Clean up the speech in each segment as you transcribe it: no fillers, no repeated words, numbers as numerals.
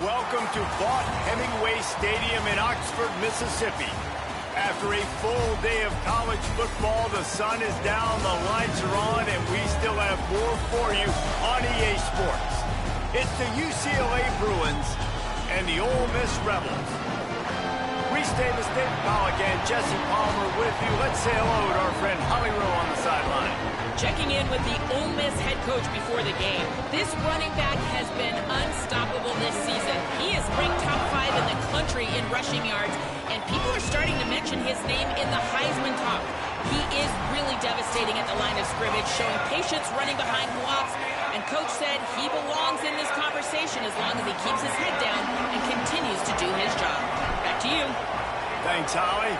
Welcome to Vaught Hemingway Stadium in Oxford, Mississippi. After a full day of college football, the sun is down, the lights are on, and we still have more for you on EA Sports. It's the UCLA Bruins and the Ole Miss Rebels. Reese Davis, David Pollack, and Jesse Palmer with you. Let's say hello to our friend Holly Rowe on the sideline. Checking in with the Ole Miss head coach before the game. This running back has been unstoppable this season. He is ranked top 5 in the country in rushing yards, and people are starting to mention his name in the Heisman talk. He is really devastating at the line of scrimmage, showing patience running behind blocks, and coach said he belongs in this conversation as long as he keeps his head down and continues to do his job. Back to you. Thanks, Holly.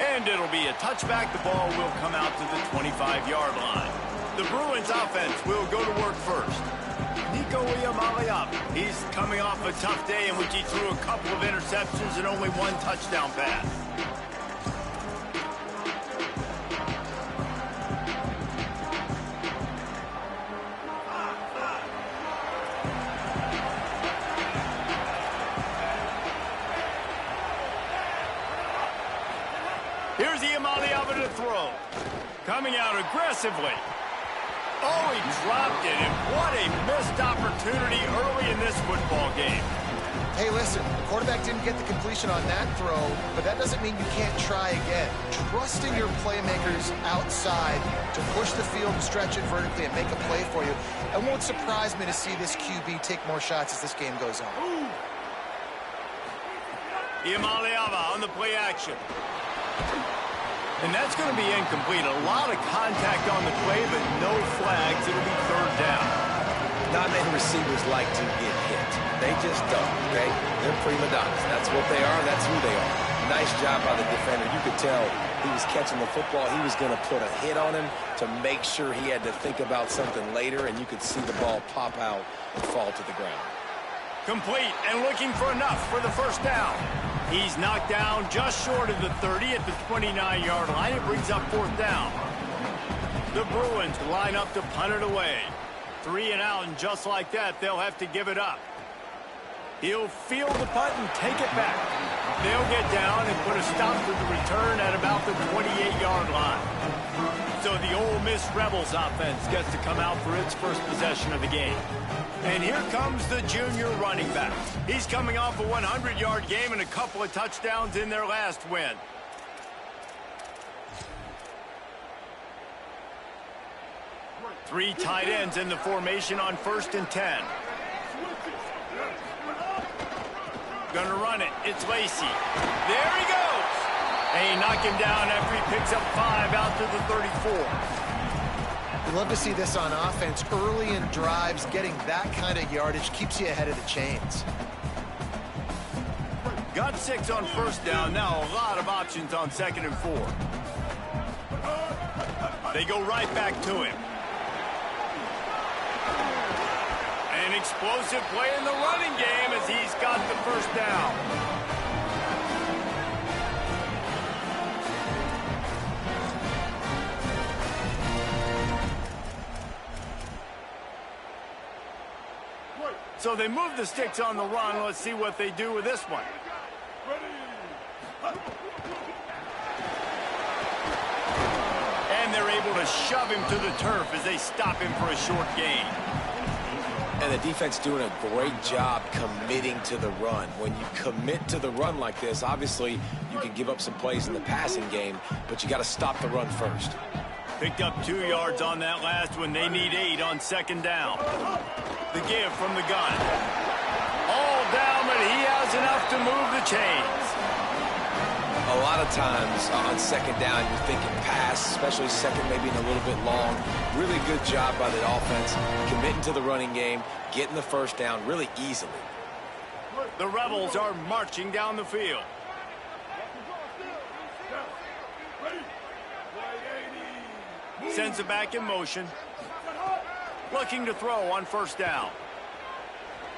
And it'll be a touchback. The ball will come out to the 25-yard line. The Bruins offense will go to work first. Nico Iamaleava. He's coming off a tough day in which he threw a couple of interceptions and only one touchdown pass. Here's Iamaleava to throw. Coming out aggressively. Oh, he dropped it, and what a missed opportunity early in this football game. Hey, listen, the quarterback didn't get the completion on that throw, but that doesn't mean you can't try again. Trusting your playmakers outside to push the field and stretch it vertically and make a play for you. It won't surprise me to see this QB take more shots as this game goes on. Iamaleava on the play action. And that's going to be incomplete. A lot of contact on the play, but no flags. It'll be third down. Not many receivers like to get hit. They just don't, okay? They're prima donnas. That's what they are. That's who they are. Nice job by the defender. You could tell he was catching the football. He was going to put a hit on him to make sure he had to think about something later, and you could see the ball pop out and fall to the ground. Complete and looking for enough for the first down. He's knocked down just short of the 30 at the 29-yard line. It brings up fourth down. The Bruins line up to punt it away. 3 and out, and just like that, they'll have to give it up. He'll field the punt and take it back. They'll get down and put a stop to the return at about the 28-yard line. So the Ole Miss Rebels offense gets to come out for its first possession of the game. And here comes the junior running back. He's coming off a 100-yard game and a couple of touchdowns in their last win. Three tight ends in the formation on 1st and 10. Gonna run it. It's Lacey. There he goes. And he knocked him down after he picks up 5 out to the 34. We love to see this on offense. Early in drives, getting that kind of yardage keeps you ahead of the chains. Got 6 on first down. Now a lot of options on 2nd and 4. They go right back to him. An explosive play in the running game as he's got the first down. So they move the sticks on the run. Let's see what they do with this one. And they're able to shove him to the turf as they stop him for a short gain. And the defense doing a great job committing to the run. When you commit to the run like this, obviously you can give up some plays in the passing game, but you got to stop the run first. Picked up 2 yards on that last one. They need 8 on 2nd down. The give from the gun. All down, but he has enough to move the chains. A lot of times on 2nd down, you're thinking pass, especially 2nd, maybe in a little bit long. Really good job by the offense, committing to the running game, getting the first down really easily. The Rebels are marching down the field. Sends it back in motion. Looking to throw on 1st down.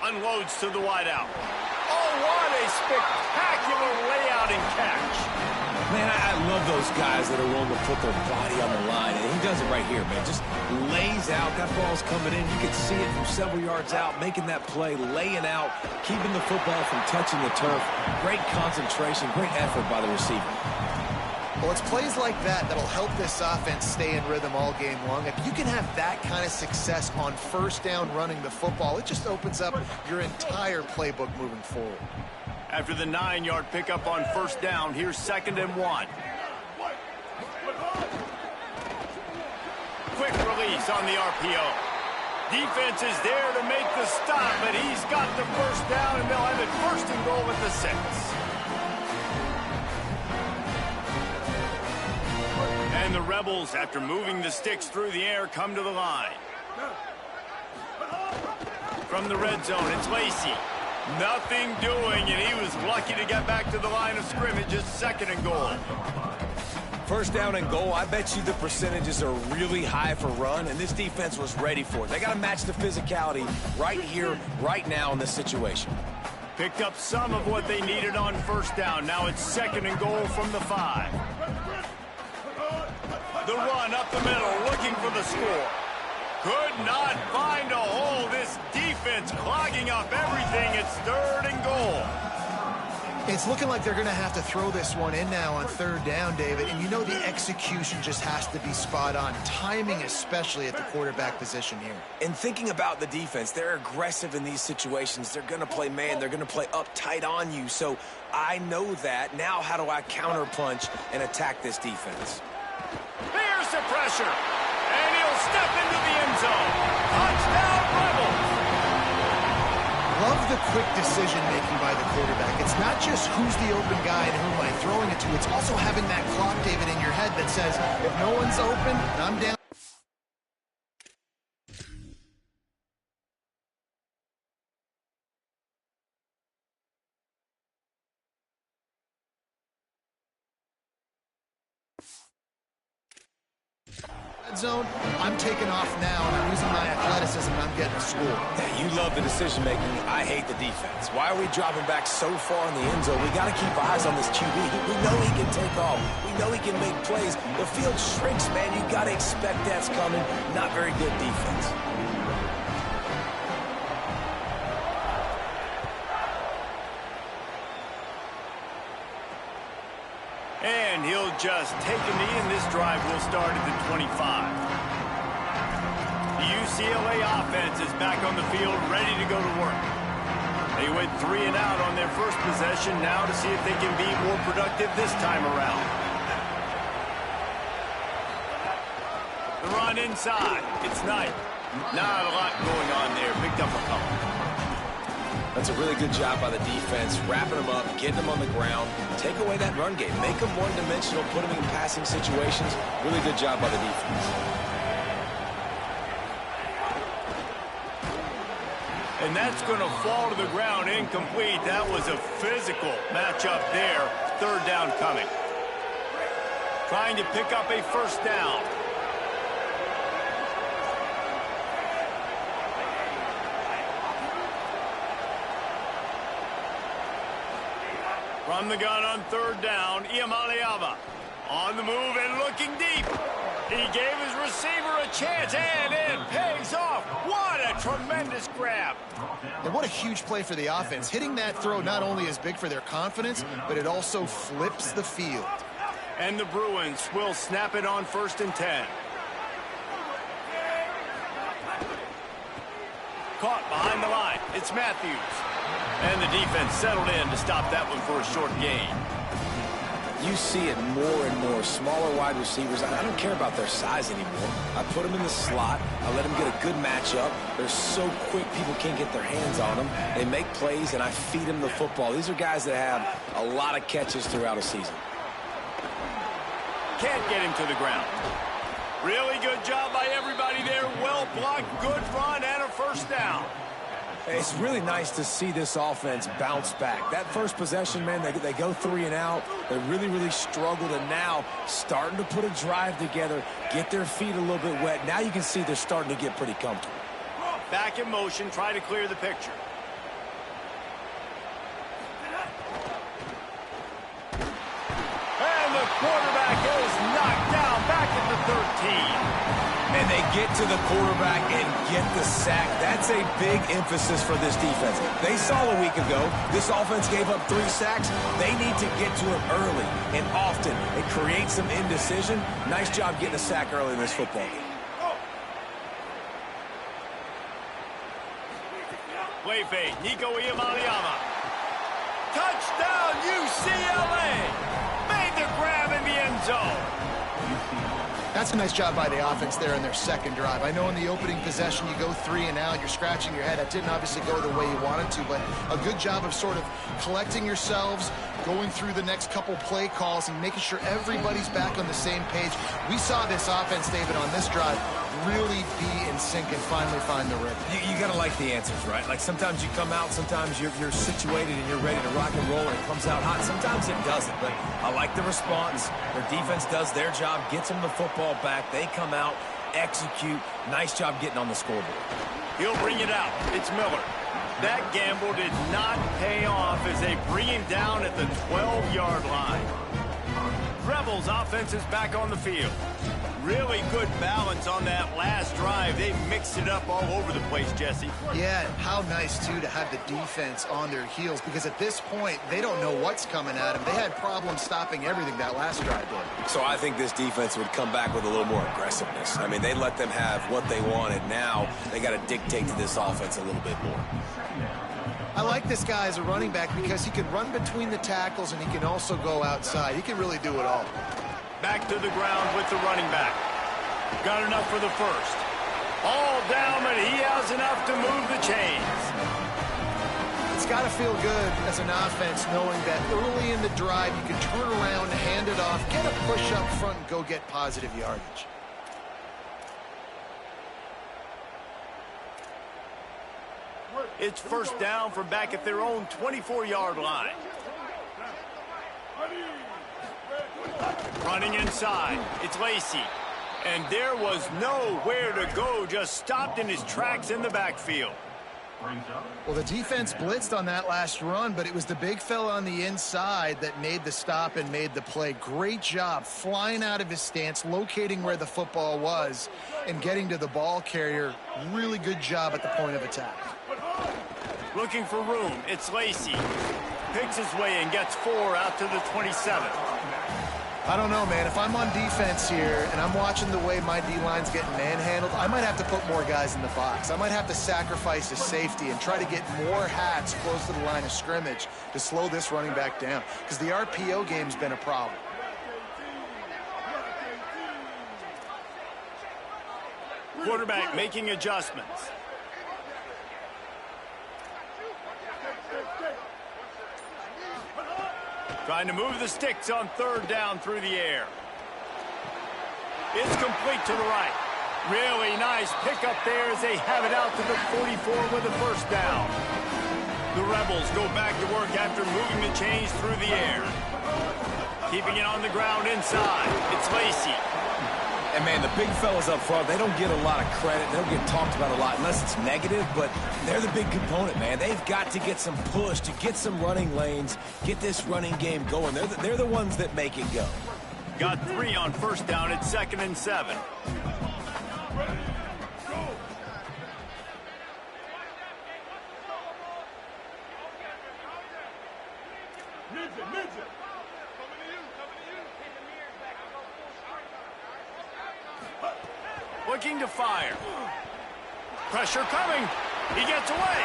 Unloads to the wideout. Oh, what a spectacular layout and catch. Man, I love those guys that are willing to put their body on the line, and he does it right here, man. Just lays out. That ball's coming in. You can see it from several yards out, making that play, laying out, keeping the football from touching the turf. Great concentration, great effort by the receiver. Well, it's plays like that that'll help this offense stay in rhythm all game long. If you can have that kind of success on first down running the football, it just opens up your entire playbook moving forward. After the 9-yard pickup on first down, here's 2nd and 1. Quick release on the RPO. Defense is there to make the stop, but he's got the first down, and they'll have it 1st and goal at the 6. And the Rebels, after moving the sticks through the air, come to the line. From the red zone, it's Lacy. Nothing doing, and he was lucky to get back to the line of scrimmage. Just 2nd and goal. First down and goal, I bet you the percentages are really high for run, and this defense was ready for it. They got to match the physicality right here, right now in this situation. Picked up some of what they needed on first down. Now it's 2nd and goal from the 5. The run up the middle, looking for the score. Could not find a hole. This defense clogging up everything. It's 3rd and goal. It's looking like they're going to have to throw this one in now on 3rd down, David. And you know the execution just has to be spot on. Timing especially at the quarterback position here. And thinking about the defense, they're aggressive in these situations. They're going to play man. They're going to play up tight on you. So I know that. Now how do I counterpunch and attack this defense? Here's the pressure. And he'll step into the end zone. Touchdown, Rebels. Love the quick decision-making by the quarterback. It's not just who's the open guy and who am I throwing it to. It's also having that clock, David, in your head that says, if no one's open, I'm down. Zone, I'm taking off now, and I'm using my athleticism, and I'm getting to school. Yeah, you love the decision-making. I hate the defense. Why are we dropping back so far in the end zone? We got to keep eyes on this QB. We know he can take off. We know he can make plays. The field shrinks, man. You got to expect that's coming. Not very good defense. And he'll just take a knee, and this drive will start at the 25. The UCLA offense is back on the field, ready to go to work. They went 3 and out on their first possession, now to see if they can be more productive this time around. The run inside. It's Knight. Not a lot going on there. Picked up a couple. That's a really good job by the defense, wrapping them up, getting them on the ground, take away that run game, make them one-dimensional, put them in passing situations. Really good job by the defense. And that's going to fall to the ground incomplete. That was a physical matchup there. 3rd down coming. Trying to pick up a first down. From the gun on 3rd down, Iamaleava on the move and looking deep. He gave his receiver a chance, and it pays off. What a tremendous grab. And what a huge play for the offense. Hitting that throw not only is big for their confidence, but it also flips the field. And the Bruins will snap it on 1st and 10. Caught behind the line. It's Matthews. And the defense settled in to stop that one for a short gain. You see it more and more. Smaller wide receivers. I don't care about their size anymore. I put them in the slot. I let them get a good matchup. They're so quick, people can't get their hands on them. They make plays, and I feed them the football. These are guys that have a lot of catches throughout a season. Can't get him to the ground. Really good job by everybody there. Well blocked, good run, and a first down. It's really nice to see this offense bounce back. That first possession, man, they go 3 and out. They really struggled, and now starting to put a drive together, get their feet a little bit wet. Now you can see they're starting to get pretty comfortable. Back in motion, try to clear the picture. And they get to the quarterback and get the sack. That's a big emphasis for this defense. They saw a week ago this offense gave up 3 sacks. They need to get to it early and often and create some indecision. Nice job getting a sack early in this football game. Play fake, Nico Iamaleava. Touchdown, UCLA! Made the grab in the end zone. That's a nice job by the offense there in their second drive. I know in the opening possession you go 3 and out, you're scratching your head. That didn't obviously go the way you wanted to, but a good job of sort of collecting yourselves, going through the next couple play calls and making sure everybody's back on the same page. We saw this offense, David, on this drive really be in sync and finally find the rhythm. You got to like the answers, right? Like sometimes you come out, sometimes you're situated and you're ready to rock and roll and it comes out hot. Sometimes it doesn't, but I like the response. Their defense does their job, gets them the football back. They come out, execute. Nice job getting on the scoreboard. He'll bring it out. It's Miller. That gamble did not pay off as they bring him down at the 12-yard line. Rebels offense is back on the field. Really good balance on that last drive. They mixed it up all over the place, Jesse. Yeah, how nice, too, to have the defense on their heels, because at this point, they don't know what's coming at them. They had problems stopping everything that last drive did. So I think this defense would come back with a little more aggressiveness. I mean, they let them have what they wanted. Now they got to dictate to this offense a little bit more. I like this guy as a running back because he can run between the tackles and he can also go outside. He can really do it all. Back to the ground with the running back. Got enough for the first. All down, but he has enough to move the chains. It's got to feel good as an offense knowing that early in the drive you can turn around, hand it off, get a push up front, and go get positive yardage. It's first down from back at their own 24-yard line. Running inside, it's Lacy. And there was nowhere to go, just stopped in his tracks in the backfield. Well, the defense blitzed on that last run, but it was the big fella on the inside that made the stop and made the play. Great job flying out of his stance, locating where the football was, and getting to the ball carrier. Really good job at the point of attack. Looking for room, it's Lacy. Picks his way and gets 4 out to the 27. I don't know, man. If I'm on defense here and I'm watching the way my D-line's getting manhandled, I might have to put more guys in the box. I might have to sacrifice a safety and try to get more hats close to the line of scrimmage to slow this running back down, because the RPO game's been a problem. Quarterback making adjustments. Trying to move the sticks on third down through the air. It's complete to the right. Really nice pickup there as they have it out to the 44 with a first down. The Rebels go back to work after moving the chains through the air. Keeping it on the ground inside. It's Lacy. And, man, the big fellas up front, they don't get a lot of credit. They don't get talked about a lot unless it's negative, but they're the big component, man. They've got to get some push, to get some running lanes, get this running game going. They're the ones that make it go. Got 3 on first down at 2nd and 7. Looking to fire. Pressure coming. He gets away.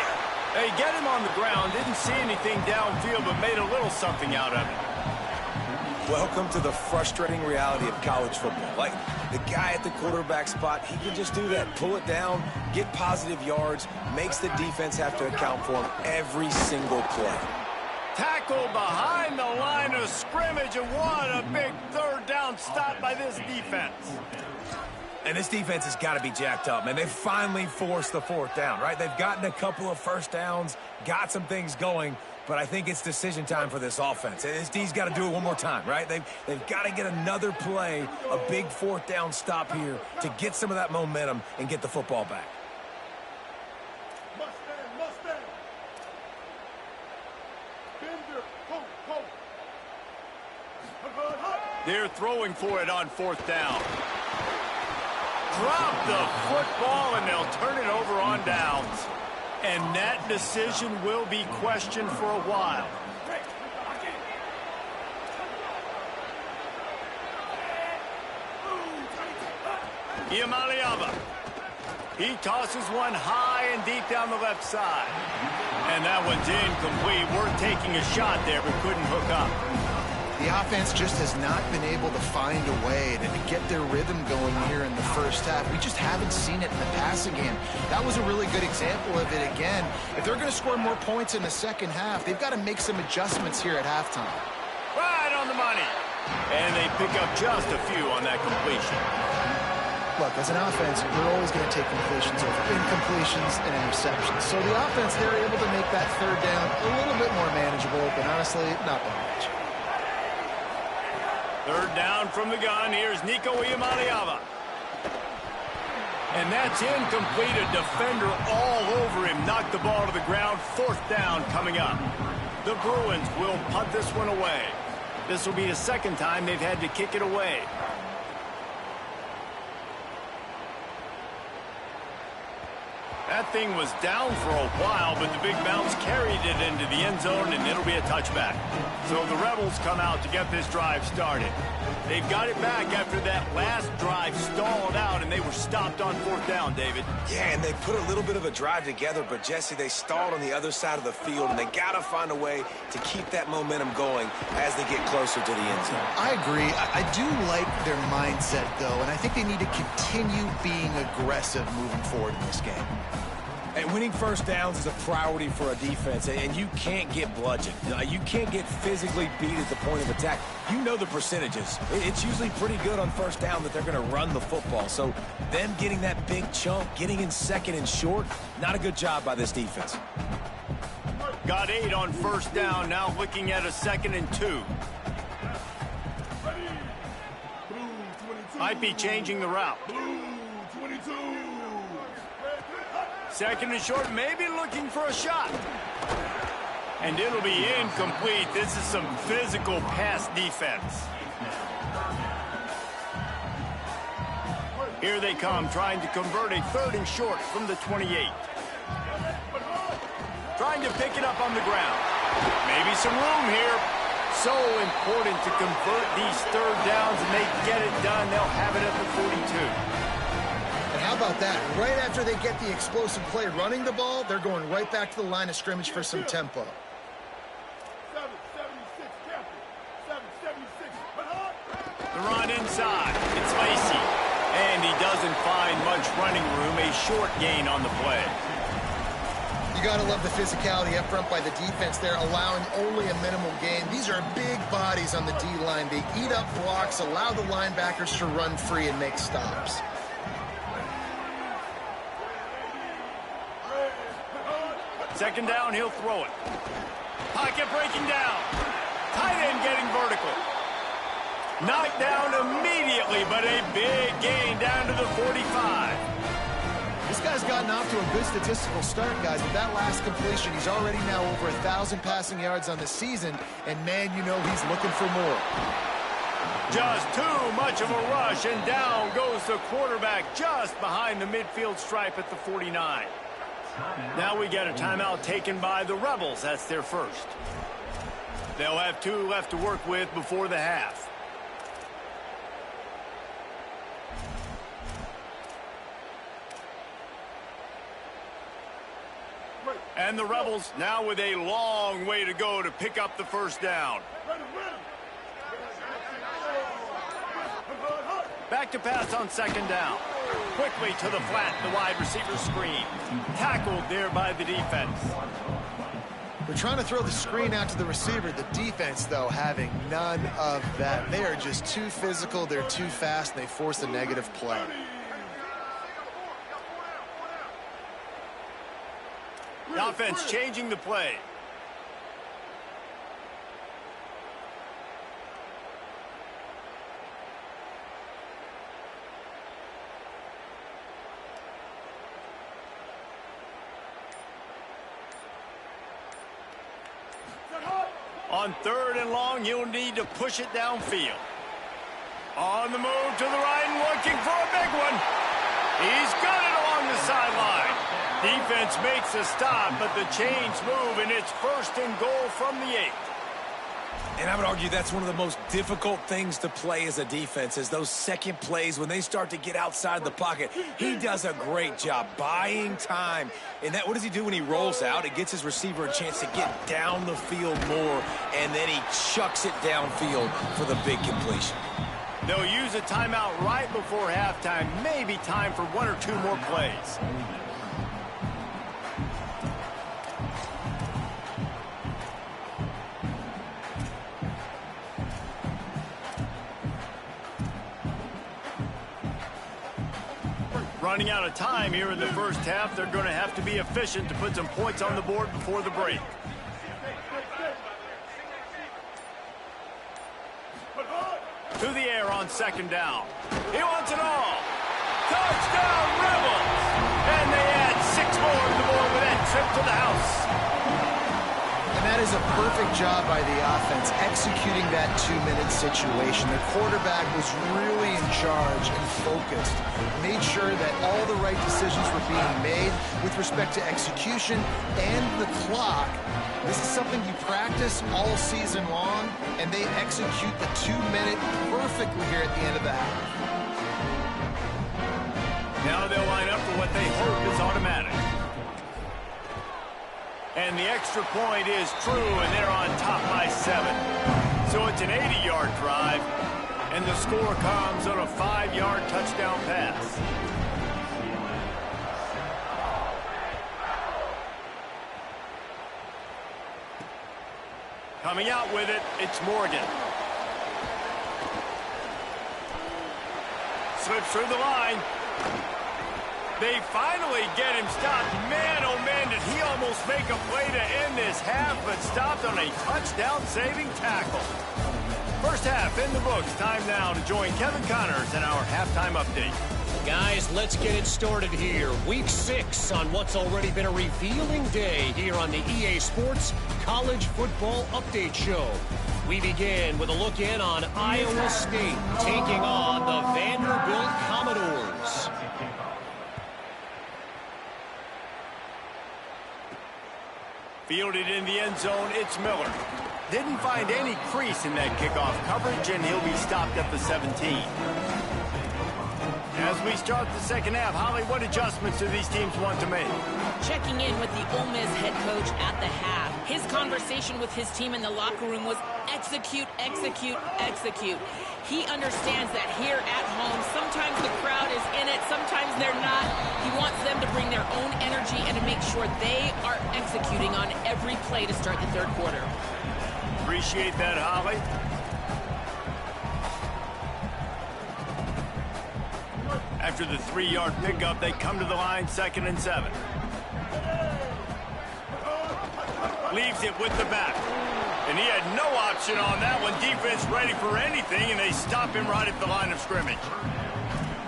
They get him on the ground. Didn't see anything downfield, but made a little something out of it. Welcome to the frustrating reality of college football. Like, the guy at the quarterback spot, he can just do that. Pull it down, get positive yards, makes the defense have to account for him every single play. Tackled behind the line of scrimmage, and what a big third down stop by this defense. And this defense has got to be jacked up, man. They finally forced the 4th down, right? They've gotten a couple of first downs, got some things going, but I think it's decision time for this offense. And this D's got to do it one more time, right? They've got to get another play, a big 4th down stop here to get some of that momentum and get the football back. They're throwing for it on 4th down. drop the football, and they'll turn it over on downs. And that decision will be questioned for a while. Iamaleava. He tosses one high and deep down the left side. And that one's incomplete. We're taking a shot there, but couldn't hook up. The offense just has not been able to find a way to get their rhythm going here in the first half. We just haven't seen it in the passing game. That was a really good example of it again. If they're going to score more points in the second half, they've got to make some adjustments here at halftime. Right on the money. And they pick up just a few on that completion. Look, as an offense, you're always going to take completions over incompletions and interceptions. So the offense, they're able to make that third down a little bit more manageable, but honestly, not that much. Third down from the gun. Here's Nico Iamaleava. And that's incomplete. A defender all over him. Knocked the ball to the ground. Fourth down coming up. The Bruins will punt this one away. This will be the second time they've had to kick it away. That thing was down for a while, but the big bounce carried it into the end zone, and it'll be a touchback. So the Rebels come out to get this drive started. They've got it back after that last drive stalled out, and they were stopped on fourth down, David. Yeah, and they put a little bit of a drive together, but, Jesse, they stalled on the other side of the field, and they got to find a way to keep that momentum going as they get closer to the end zone. I agree. I do like their mindset, though, and I think they need to continue being aggressive moving forward in this game. And winning first downs is a priority for a defense, and you can't get bludgeoned. You can't get physically beat at the point of attack. You know the percentages. It's usually pretty good on first down that they're going to run the football. So them getting that big chunk, getting in second and short, not a good job by this defense. Got 8 on first down, now looking at a 2nd and 2. Might be changing the route. 2nd and short, maybe looking for a shot. And it'll be incomplete. This is some physical pass defense. Here they come, trying to convert a 3rd and short from the 28. Trying to pick it up on the ground. Maybe some room here. So important to convert these third downs, and they get it done. They'll have it at the 42. How about that? Right after they get the explosive play running the ball, they're going right back to the line of scrimmage for some tempo. The run inside. It's Lacy. And he doesn't find much running room. A short gain on the play. You got to love the physicality up front by the defense there, allowing only a minimal gain. These are big bodies on the D-line. They eat up blocks, allow the linebackers to run free and make stops. Second down, he'll throw it. Pocket breaking down. Tight end getting vertical. Knocked down immediately, but a big gain down to the 45. This guy's gotten off to a good statistical start, guys. With that last completion, he's already now over 1,000 passing yards on the season, and man, you know he's looking for more. Just too much of a rush, and down goes the quarterback just behind the midfield stripe at the 49. Now we get a timeout taken by the Rebels. That's their first. They'll have 2 left to work with before the half. And the Rebels now with a long way to go to pick up the first down. Back to pass on second down. Quickly to the flat, the wide receiver screen. Tackled there by the defense. They're trying to throw the screen out to the receiver. The defense, though, having none of that. They are just too physical. They're too fast, and they force a negative play. The offense changing the play. On 3rd and long, you'll need to push it downfield. On the move to the right and looking for a big one. He's got it along the sideline. Defense makes a stop, but the chains move, and it's 1st and goal from the 8. And I would argue that's one of the most difficult things to play as a defense, is those second plays when they start to get outside the pocket. He does a great job buying time. And what does he do when he rolls out? It gets his receiver a chance to get down the field more, and then he chucks it downfield for the big completion. They'll use a timeout right before halftime. Maybe time for 1 or 2 more plays. Running out of time here in the first half. They're going to have to be efficient to put some points on the board before the break. To the air on 2nd down. He wants it all. Touchdown, Rebels! And they add 6 more to the board with that trip to the house. And that is a perfect job by the offense, executing that 2-minute situation. The quarterback was really in charge and focused. Made sure that all the right decisions were being made with respect to execution and the clock. This is something you practice all season long, and they execute the 2-minute perfectly here at the end of the half. Now they'll line up for what they hope is automatic. And the extra point is true, and they're on top by 7. So it's an 80-yard drive, and the score comes on a 5-yard touchdown pass. Coming out with it, it's Morgan. Slips through the line. They finally get him stopped. Man, oh man, did he almost make a play to end this half, but stopped on a touchdown-saving tackle. First half in the books. Time now to join Kevin Connors in our halftime update. Guys, let's get it started here. Week 6 on what's already been a revealing day here on the EA Sports College Football Update Show. We begin with a look in on Iowa State taking on the Vanderbilt Commodores. Fielded in the end zone, it's Miller. Didn't find any crease in that kickoff coverage, and he'll be stopped at the 17. As we start the second half, Holly, what adjustments do these teams want to make? Checking in with the Ole Miss head coach at the half. His conversation with his team in the locker room was execute, execute, execute. He understands that here at home, sometimes the crowd is in it, sometimes they're not. He wants them to bring their own energy and to make sure they are executing on every play to start the third quarter. Appreciate that, Holly. After the 3-yard pickup, they come to the line, 2nd and 7. Leaves it with the back. And he had no option on that one. Defense ready for anything, and they stop him right at the line of scrimmage.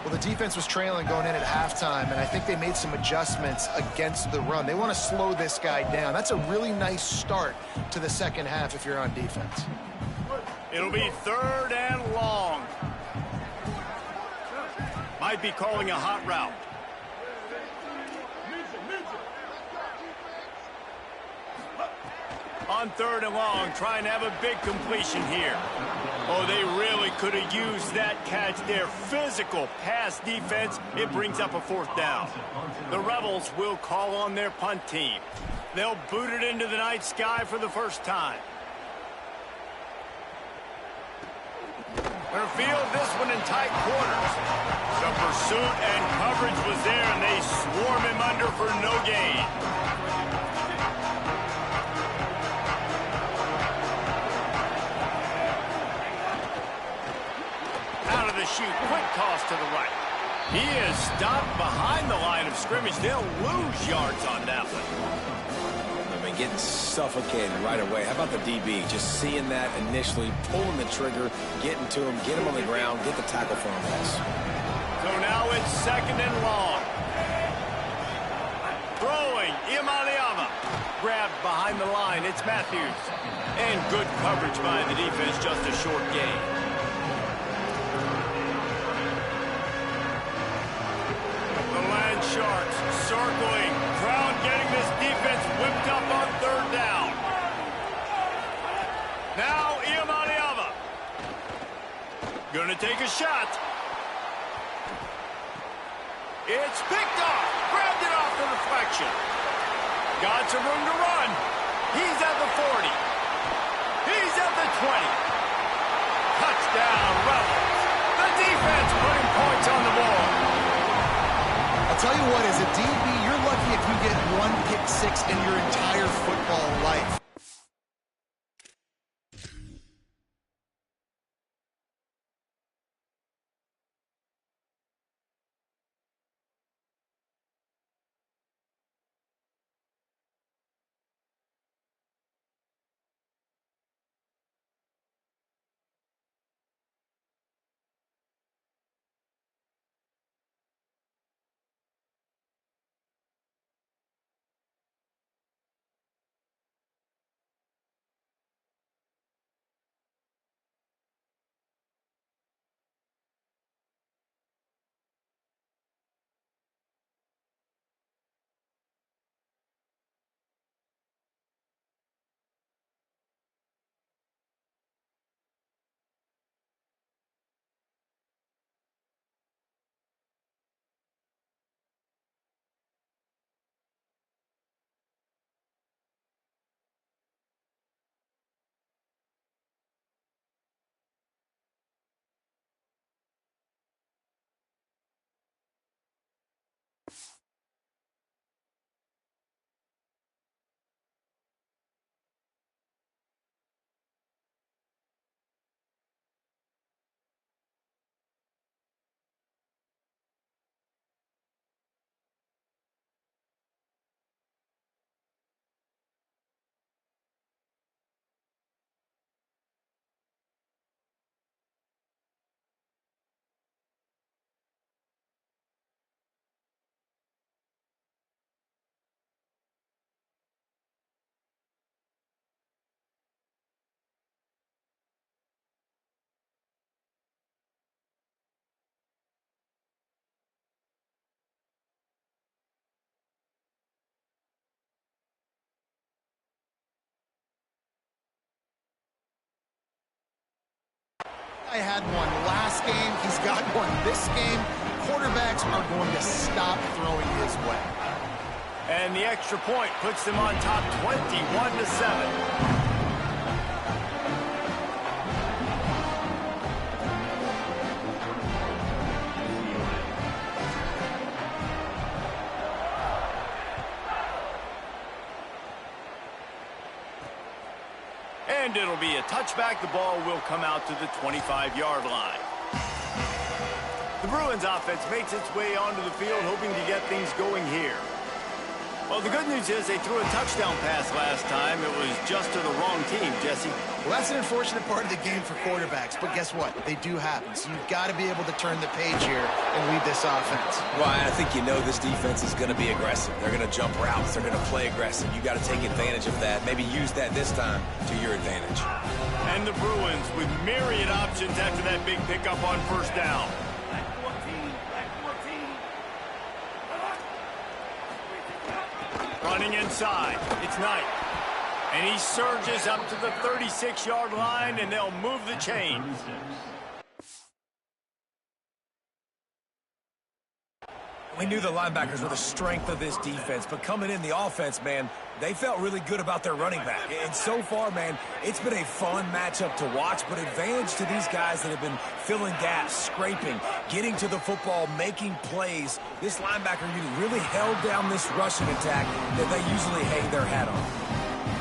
Well, the defense was trailing going in at halftime, and I think they made some adjustments against the run. They want to slow this guy down. That's a really nice start to the second half if you're on defense. It'll be 3rd and long. Might be calling a hot route. On 3rd and long, trying to have a big completion here. Oh, they really could have used that catch there. Physical pass defense. It brings up a 4th down. The Rebels will call on their punt team. They'll boot it into the night sky for the first time. Gonna field this one in tight quarters. The pursuit and coverage was there, and they swarm him under for no gain. Out of the chute, quick toss to the right. He is stopped behind the line of scrimmage. They'll lose yards on that one. Getting suffocated right away. How about the DB? Just seeing that initially, pulling the trigger, getting to him, get him on the ground, get the tackle for him. So now it's 2nd and long. Throwing, Imaliama. Grabbed behind the line, it's Matthews. And good coverage by the defense, just a short gain. Gonna take a shot. It's picked off. Grabbed it off the deflection. Got some room to run. He's at the 40. He's at the 20. Touchdown, Rebels. The defense putting points on the board. I'll tell you what, as a DB, you're lucky if you get one pick six in your entire football life. I had one last game. He's got one this game. Quarterbacks are going to stop throwing his way. And the extra point puts them on top 21-7. And it'll be a touchback. The ball will come out to the 25-yard line. The Bruins offense makes its way onto the field, hoping to get things going here. Well, the good news is they threw a touchdown pass last time. It was just to the wrong team, Jesse. Well, that's an unfortunate part of the game for quarterbacks, but guess what? They do happen, so you've got to be able to turn the page here and lead this offense. Well, I think you know this defense is going to be aggressive. They're going to jump routes. They're going to play aggressive. You got to take advantage of that. Maybe use that this time to your advantage. And the Bruins with myriad options after that big pickup on first down. Running inside, it's Knight. And he surges up to the 36-yard line, and they'll move the chains. We knew the linebackers were the strength of this defense, but coming in the offense, man, they felt really good about their running back. And so far, man, it's been a fun matchup to watch, but advantage to these guys that have been filling gaps, scraping, getting to the football, making plays. This linebacker unit really held down this rushing attack that they usually hang their hat on.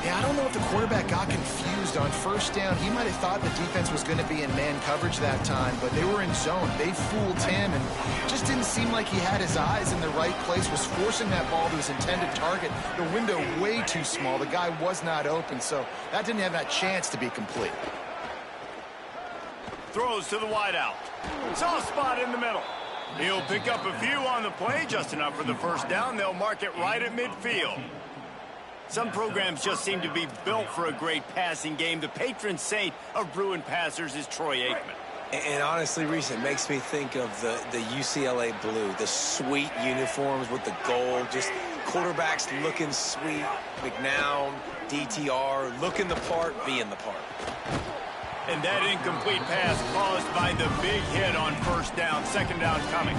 Yeah, I don't know if the quarterback got confused on first down. He might have thought the defense was going to be in man coverage that time, but they were in zone. They fooled him, and just didn't seem like he had his eyes in the right place, was forcing that ball to his intended target. The window way too small. The guy was not open, so that didn't have that chance to be complete. Throws to the wideout. Soft spot in the middle. He'll pick up a few on the play, just enough for the first down. They'll mark it right at midfield. Some programs just seem to be built for a great passing game. The patron saint of Bruin passers is Troy Aikman. And honestly, Reese, it makes me think of the UCLA blue, the sweet uniforms with the gold, just quarterbacks looking sweet, McNown, DTR, looking the part, being the part. And that incomplete pass caused by the big hit on first down. Second down coming.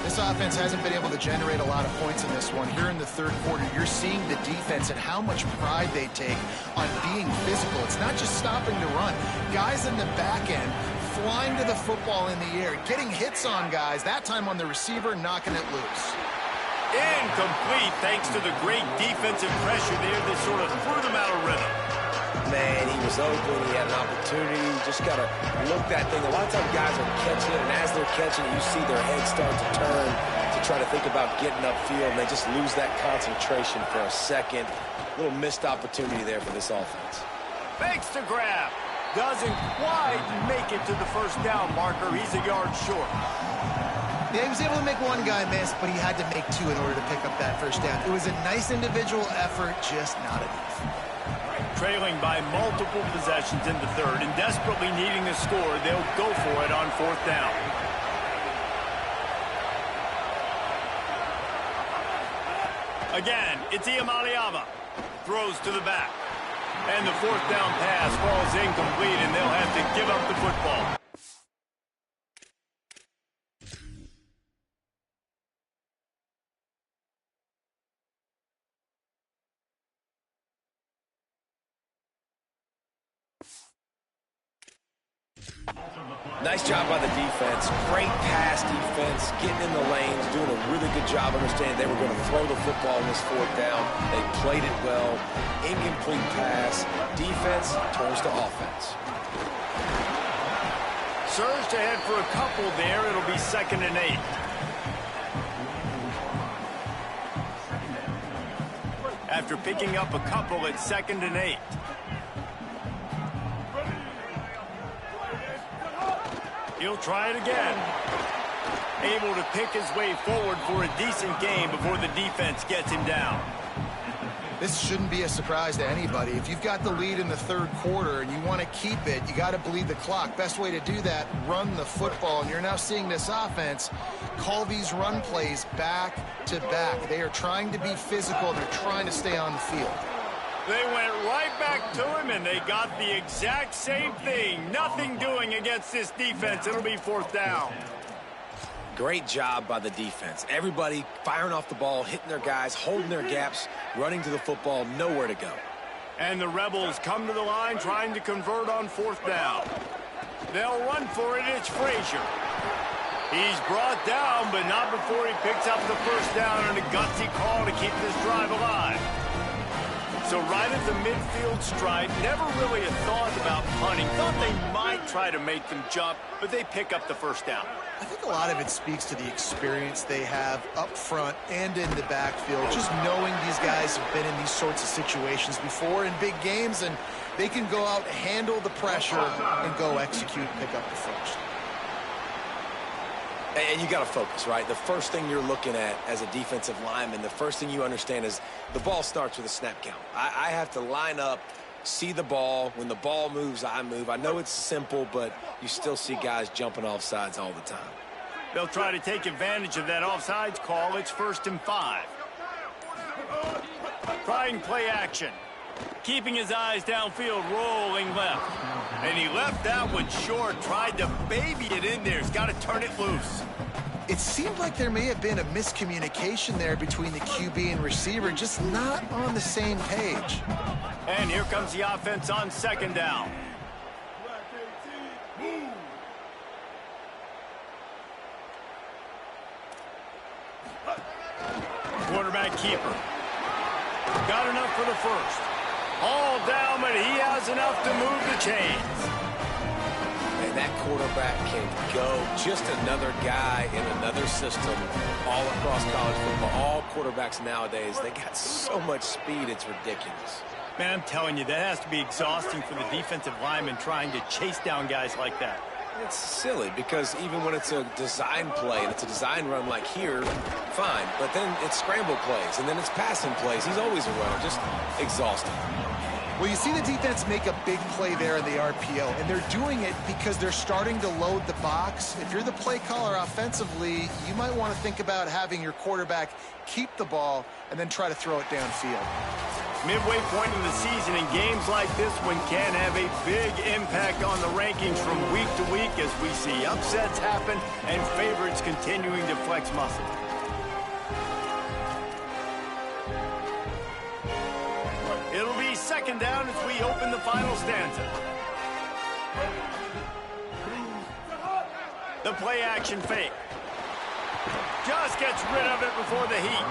This offense hasn't been able to generate a lot of points in this one. Here in the third quarter, you're seeing the defense and how much pride they take on being physical. It's not just stopping the run. Guys in the back end flying to the football in the air, getting hits on guys, that time on the receiver, knocking it loose. Incomplete thanks to the great defensive pressure there that sort of threw them out of rhythm. Man, he was open. He had an opportunity. You just got to look that thing. A lot of times guys are catching it, and as they're catching it, you see their heads start to turn to try to think about getting upfield, and they just lose that concentration for a second. A little missed opportunity there for this offense. Fakes to grab. Doesn't quite make it to the first down marker. He's a yard short. Yeah, he was able to make one guy miss, but he had to make two in order to pick up that first down. It was a nice individual effort, just not enough. Trailing by multiple possessions in the third and desperately needing a score, they'll go for it on fourth down. Again, it's Iamaleava. Throws to the back. And the fourth down pass falls incomplete, and they'll have to give up the football. Nice job by the defense. Great pass defense, getting in the lanes, doing a really good job understanding they were going to throw the football in this fourth down. They played it well. Incomplete pass. Defense turns to offense. Surged ahead for a couple there. It'll be 2nd and 8. After picking up a couple, it's 2nd and 8. He'll try it again. Able to pick his way forward for a decent game before the defense gets him down. This shouldn't be a surprise to anybody. If you've got the lead in the third quarter and you want to keep it, you got to bleed the clock. Best way to do that, run the football. And you're now seeing this offense call these run plays back to back. They are trying to be physical. They're trying to stay on the field. They went right back to him, and they got the exact same thing. Nothing doing against this defense. It'll be fourth down. Great job by the defense. Everybody firing off the ball, hitting their guys, holding their gaps, running to the football, nowhere to go. And the Rebels come to the line trying to convert on fourth down. They'll run for it. It's Frazier. He's brought down, but not before he picks up the first down and a gutsy call to keep this drive alive. So right at the midfield stripe, never really a thought about punting. Thought they might try to make them jump, but they pick up the first down. I think a lot of it speaks to the experience they have up front and in the backfield. Just knowing these guys have been in these sorts of situations before in big games, and they can go out, handle the pressure, and go execute and pick up the first. And you got to focus, right? The first thing you're looking at as a defensive lineman, the first thing you understand is the ball starts with a snap count. I have to line up, see the ball. When the ball moves, I move. I know it's simple, but you still see guys jumping off sides all the time. They'll try to take advantage of that offsides call. It's 1st and 5. Trying play action. Keeping his eyes downfield, rolling left. And he left that one short, tried to baby it in there. He's got to turn it loose. It seemed like there may have been a miscommunication there between the QB and receiver, just not on the same page. And here comes the offense on 2nd down. Quarterback keeper. Got enough for the first. All down, but he has enough to move the chains. And that quarterback can go. Just another guy in another system all across college football. All quarterbacks nowadays, they got so much speed, it's ridiculous. Man, I'm telling you, that has to be exhausting for the defensive lineman trying to chase down guys like that. It's silly because even when it's a design play and it's a design run like here, fine. But then it's scramble plays and then it's passing plays. He's always a runner, just exhausting. Well, you see the defense make a big play there in the RPO, and they're doing it because they're starting to load the box. If you're the play caller offensively, you might want to think about having your quarterback keep the ball and then try to throw it downfield. Midway point in the season, and games like this one can have a big impact on the rankings from week to week as we see upsets happen and favorites continuing to flex muscle. It'll be second down as we open the final stanza. The play action fake. Just gets rid of it before the heat.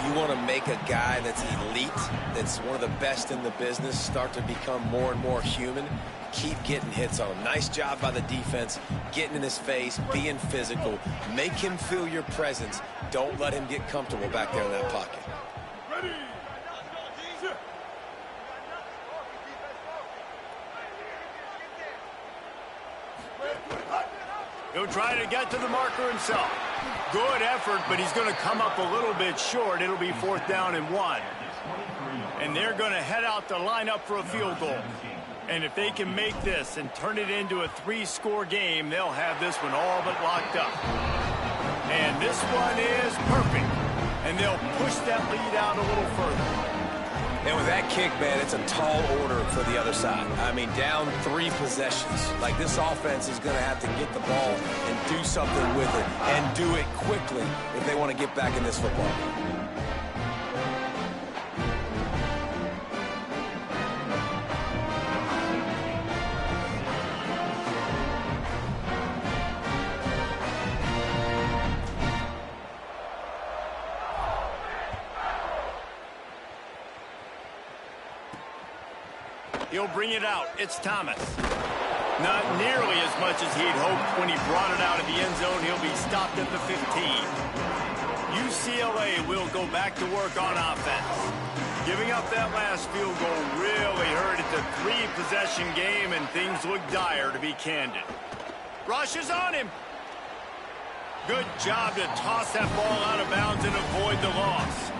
You want to make a guy that's elite, that's one of the best in the business, start to become more and more human. Keep getting hits on him. Nice job by the defense, getting in his face, being physical. Make him feel your presence. Don't let him get comfortable back there in that pocket. He'll try to get to the marker himself. Good effort, but he's going to come up a little bit short. It'll be 4th down and 1. And they're going to head out to line up for a field goal. And if they can make this and turn it into a 3-score game, they'll have this one all but locked up. And this one is perfect. And they'll push that lead out a little further. And with that kick, man, it's a tall order for the other side. I mean, down 3 possessions. Like, this offense is going to have to get the ball and do something with it, and do it quickly if they want to get back in this football game. He'll bring it out. It's Thomas. Not nearly as much as he'd hoped when he brought it out of the end zone. He'll be stopped at the 15. UCLA will go back to work on offense. Giving up that last field goal really hurt. It's a 3-possession game, and things look dire, to be candid. Rush is on him. Good job to toss that ball out of bounds and avoid the loss.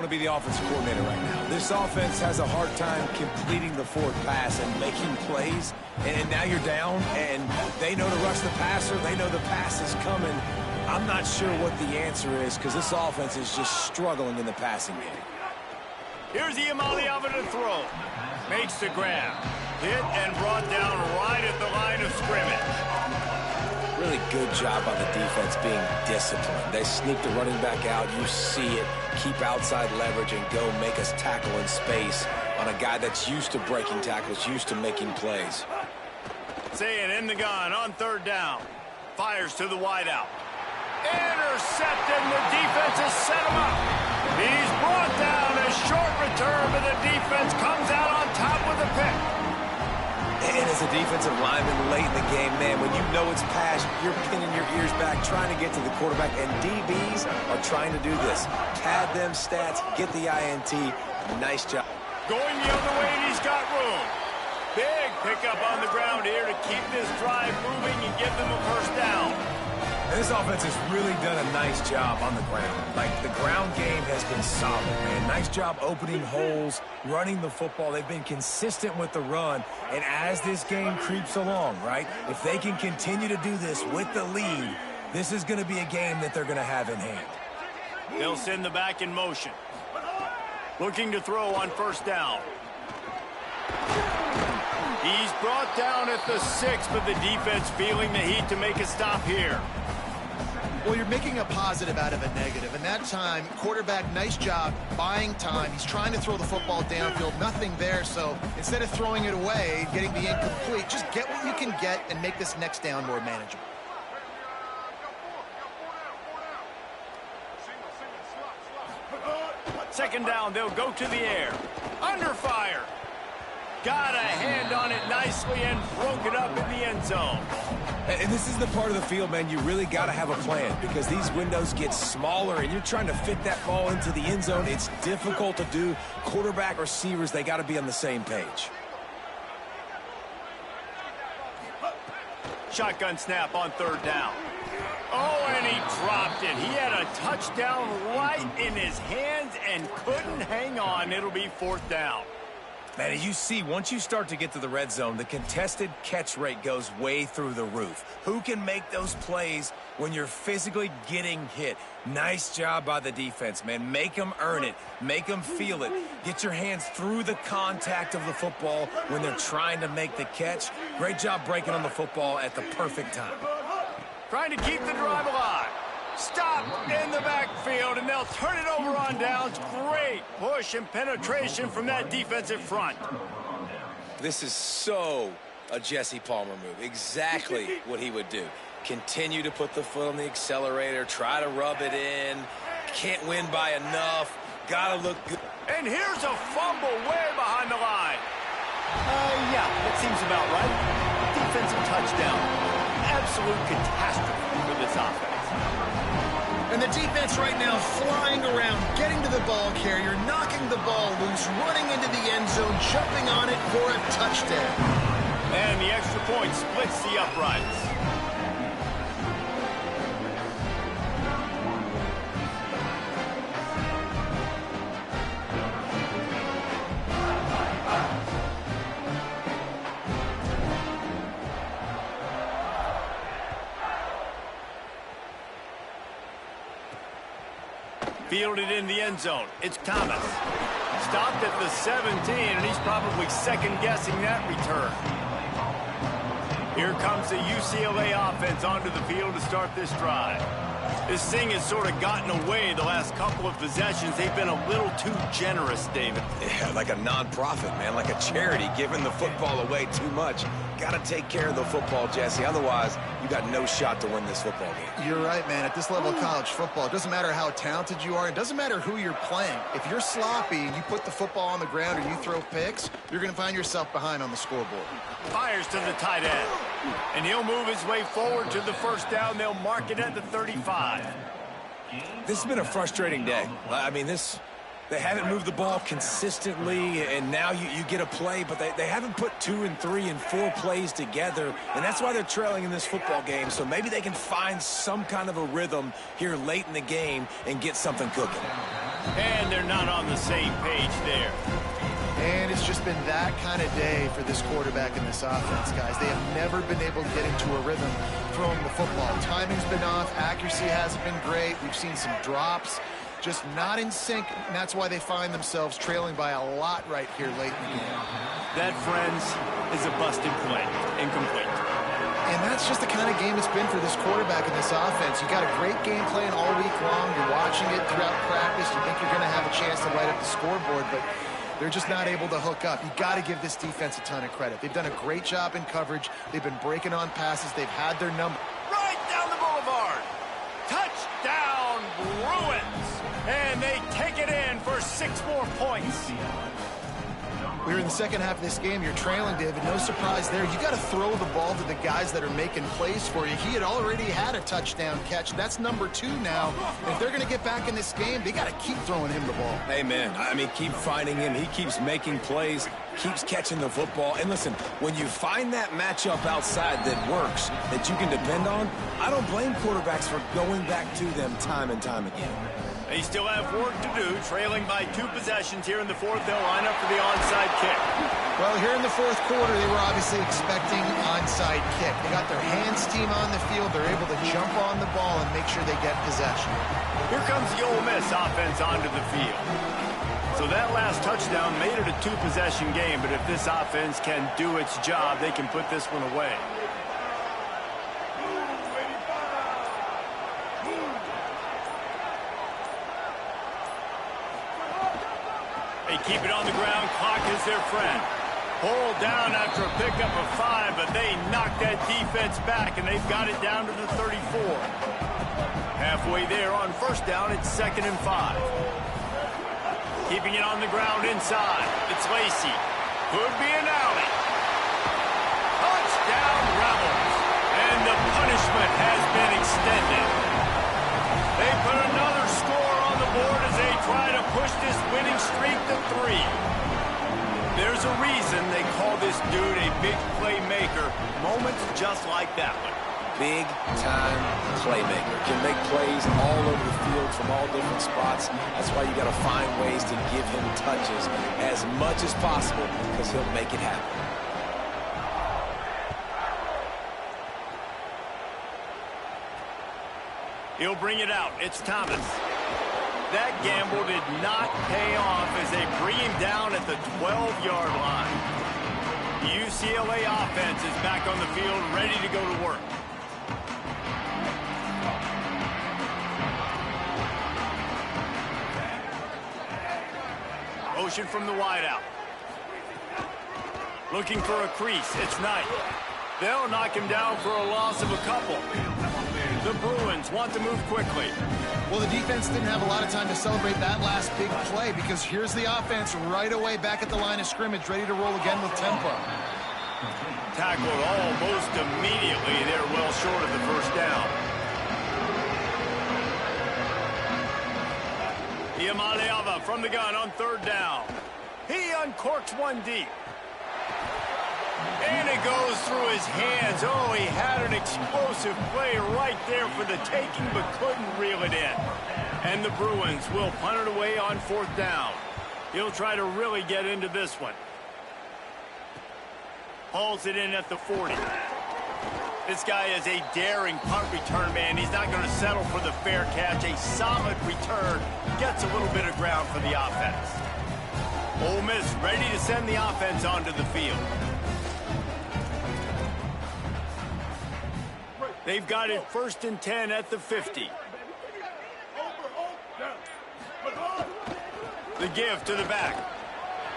want to be the offensive coordinator right now. This offense has a hard time completing the forward pass and making plays. And now you're down, and they know to rush the passer. They know the pass is coming. I'm not sure what the answer is because this offense is just struggling in the passing game. Here's Iamaleava to throw. Makes the grab. Hit and brought down right at the line of scrimmage. Really good job on the defense being disciplined. They sneak the running back out. You see it. Keep outside leverage and go make us tackle in space on a guy that's used to breaking tackles, used to making plays. Saying in the gun on third down. Fires to the wideout. Intercepted, and the defense has set him up. He's brought down. A short return, but the defense comes out on top with a pick. And as a defensive lineman late in the game, man, when you know it's pass, you're pinning your ears back, trying to get to the quarterback, and DBs are trying to do this. Pad them stats, get the INT. Nice job. Going the other way, and he's got room. Big pickup on the ground here to keep this drive moving and give them a first down. And this offense has really done a nice job on the ground. Like, the ground game has been solid, man. Nice job opening holes, running the football. They've been consistent with the run. And as this game creeps along, right, if they can continue to do this with the lead, this is going to be a game that they're going to have in hand. They'll send the back in motion. Looking to throw on first down. He's brought down at the 6, but the defense feeling the heat to make a stop here. Well, you're making a positive out of a negative. And that time, quarterback, nice job buying time. He's trying to throw the football downfield. Nothing there. So instead of throwing it away, getting the incomplete, just get what you can get and make this next down more manageable. Second down, they'll go to the air. Under fire. Got a hand on it nicely and broke it up in the end zone. And this is the part of the field, man, you really got to have a plan because these windows get smaller and you're trying to fit that ball into the end zone. It's difficult to do. Quarterback, receivers, they got to be on the same page. Shotgun snap on third down. Oh, and he dropped it. He had a touchdown right in his hands and couldn't hang on. It'll be fourth down. Man, as you see, once you start to get to the red zone, the contested catch rate goes way through the roof. Who can make those plays when you're physically getting hit? Nice job by the defense, man. Make them earn it. Make them feel it. Get your hands through the contact of the football when they're trying to make the catch. Great job breaking on the football at the perfect time. Trying to keep the drive alive. Stop in the backfield, and they'll turn it over on downs. Great push and penetration from that defensive front. This is so a Jesse Palmer move. Exactly what he would do. Continue to put the foot on the accelerator. Try to rub it in. Can't win by enough. Gotta look good. And here's a fumble way behind the line. Yeah, that seems about right. Defensive touchdown. Absolute catastrophe for this offense. And the defense right now flying around, getting to the ball carrier, knocking the ball loose, running into the end zone, jumping on it for a touchdown. And the extra point splits the uprights. Fielded in the end zone. It's Thomas. Stopped at the 17, and he's probably second-guessing that return. Here comes the UCLA offense onto the field to start this drive. This thing has sort of gotten away the last couple of possessions. They've been a little too generous, David. Yeah, like a nonprofit, man, like a charity, giving the football away too much. Got to take care of the football, Jesse. Otherwise, you got no shot to win this football game. You're right, man. At this level of college football, it doesn't matter how talented you are. It doesn't matter who you're playing. If you're sloppy and you put the football on the ground or you throw picks, you're going to find yourself behind on the scoreboard. Fires to the tight end. And he'll move his way forward to the first down. They'll mark it at the 35. This has been a frustrating day. I mean, they haven't moved the ball consistently, and now you get a play, but they haven't put 2 and 3 and 4 plays together, and that's why they're trailing in this football game. So maybe they can find some kind of a rhythm here late in the game and get something cooking. And they're not on the same page there. And it's just been that kind of day for this quarterback and this offense, guys. They have never been able to get into a rhythm throwing the football. Timing's been off. Accuracy hasn't been great. We've seen some drops. Just not in sync, and that's why they find themselves trailing by a lot right here late in the game. That, friends, is a busted play. Incomplete. And that's just the kind of game it's been for this quarterback and this offense. You got a great game plan all week long. You're watching it throughout practice. You think you're going to have a chance to light up the scoreboard, but they're just not able to hook up. You got to give this defense a ton of credit. They've done a great job in coverage. They've been breaking on passes. They've had their number. Right down the boulevard. Touchdown, Bruins. And they take it in for 6 more points. We're in the second half of this game. You're trailing, David. No surprise there. You got to throw the ball to the guys that are making plays for you. He had already had a touchdown catch. That's number 2 now. And if they're going to get back in this game, they got to keep throwing him the ball. Amen. I mean, keep finding him. He keeps making plays, keeps catching the football. And listen, when you find that matchup outside that works, that you can depend on, I don't blame quarterbacks for going back to them time and time again. They still have work to do, trailing by 2 possessions here in the 4th. They'll line up for the onside kick. Well, here in the 4th quarter, they were obviously expecting onside kick. They got their hands team on the field. They're able to jump on the ball and make sure they get possession. Here comes the Ole Miss offense onto the field. So that last touchdown made it a 2-possession game, but if this offense can do its job, they can put this one away. They keep it on the ground. Clock is their friend. Pulled down after a pickup of 5, but they knock that defense back, and they've got it down to the 34. Halfway there on 1st down, it's 2nd and 5. Keeping it on the ground inside. It's Lacy. Could be an alley. Touchdown, Rebels. And the punishment has been extended. They put another score on the board as they try to push this winning streak to 3. There's a reason they call this dude a big playmaker. Moments just like that one. Big-time playmaker. Can make plays all over the field from all different spots. That's why you got to find ways to give him touches as much as possible because he'll make it happen. He'll bring it out. It's Thomas. That gamble did not pay off as they bring him down at the 12-yard line. The UCLA offense is back on the field, ready to go to work. Motion from the wideout. Looking for a crease. It's Knight. They'll knock him down for a loss of a couple. The Bruins want to move quickly. Well, the defense didn't have a lot of time to celebrate that last big play because here's the offense right away back at the line of scrimmage, ready to roll again with tempo. Tackled almost immediately. They're well short of the 1st down. Iamaleava from the gun on 3rd down. He uncorks one deep. And it goes through his hands. Oh, he had an explosive play right there for the taking, but couldn't reel it in. And the Bruins will punt it away on 4th down. He'll try to really get into this one. Hauls it in at the 40. This guy is a daring punt return man. He's not going to settle for the fair catch. A solid return. Gets a little bit of ground for the offense. Ole Miss ready to send the offense onto the field. They've got it 1st and 10 at the 50. The give to the back.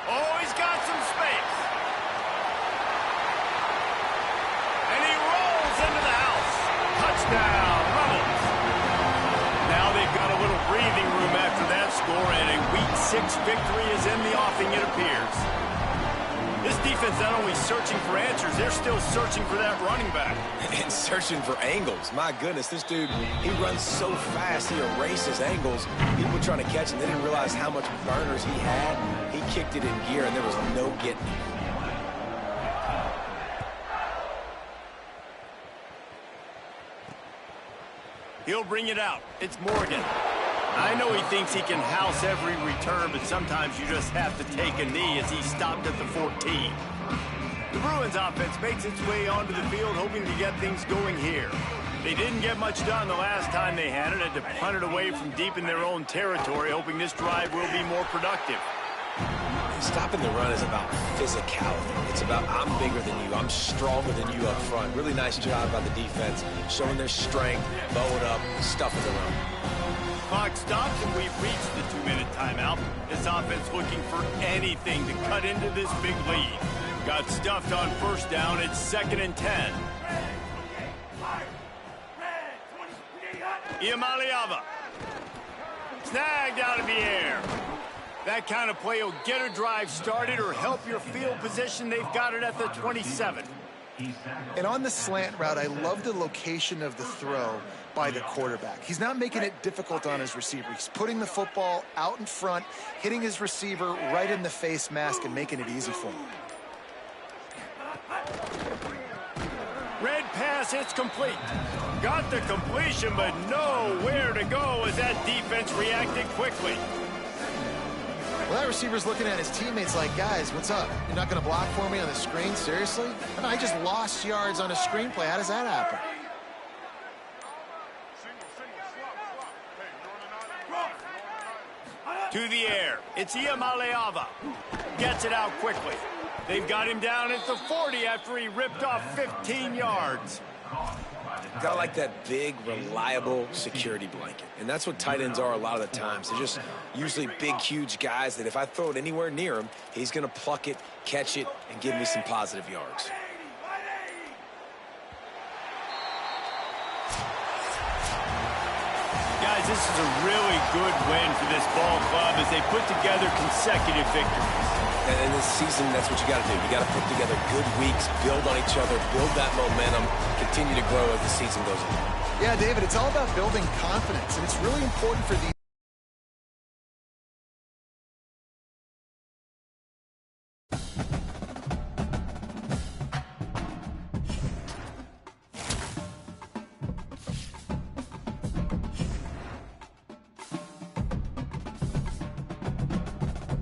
Oh, he's got some space. And he rolls into the house. Touchdown, Rebels. Now they've got a little breathing room after that score, and a Week 6 victory is in the offing, it appears. This defense not only searching for answers, they're still searching for that running back. And searching for angles. My goodness, this dude, he runs so fast, he erases angles. People trying to catch him, they didn't realize how much burners he had. He kicked it in gear, and there was no getting it. He'll bring it out. It's Morgan. I know he thinks he can house every return, but sometimes you just have to take a knee as he stopped at the 14. The Bruins offense makes its way onto the field, hoping to get things going here. They didn't get much done the last time they had it. Had to punt it away from deep in their own territory, hoping this drive will be more productive. Stopping the run is about physicality. It's about I'm bigger than you, I'm stronger than you up front. Really nice job by the defense, showing their strength, bowing up, stuffing the run. Clock stops and we've reached the 2-minute timeout. This offense looking for anything to cut into this big lead. Got stuffed on first down. It's 2nd and 10. Iamaleava. Snagged out of the air. That kind of play will get a drive started or help your field position. They've got it at the 27. And on the slant route, I love the location of the throw by the quarterback. He's not making it difficult on his receiver. He's putting the football out in front, hitting his receiver right in the face mask and making it easy for him. Red pass, it's complete. Got the completion, but nowhere to go as that defense reacted quickly. Well, that receiver's looking at his teammates like, guys, what's up? You're not going to block for me on the screen? Seriously? I just lost yards on a screenplay. How does that happen? To the air. It's Iamaleava. Gets it out quickly. They've got him down at the 40 after he ripped off 15 yards. Gotta like that big, reliable security blanket. And that's what tight ends are a lot of the times. They're just usually big, huge guys that if I throw it anywhere near him, he's going to pluck it, catch it, and give me some positive yards. Guys, this is a really good win for this ball club as they put together consecutive victories. And in this season, that's what you got to do. You got to put together good weeks, build on each other, build that momentum, continue to grow as the season goes on. Yeah, David, it's all about building confidence, and it's really important for these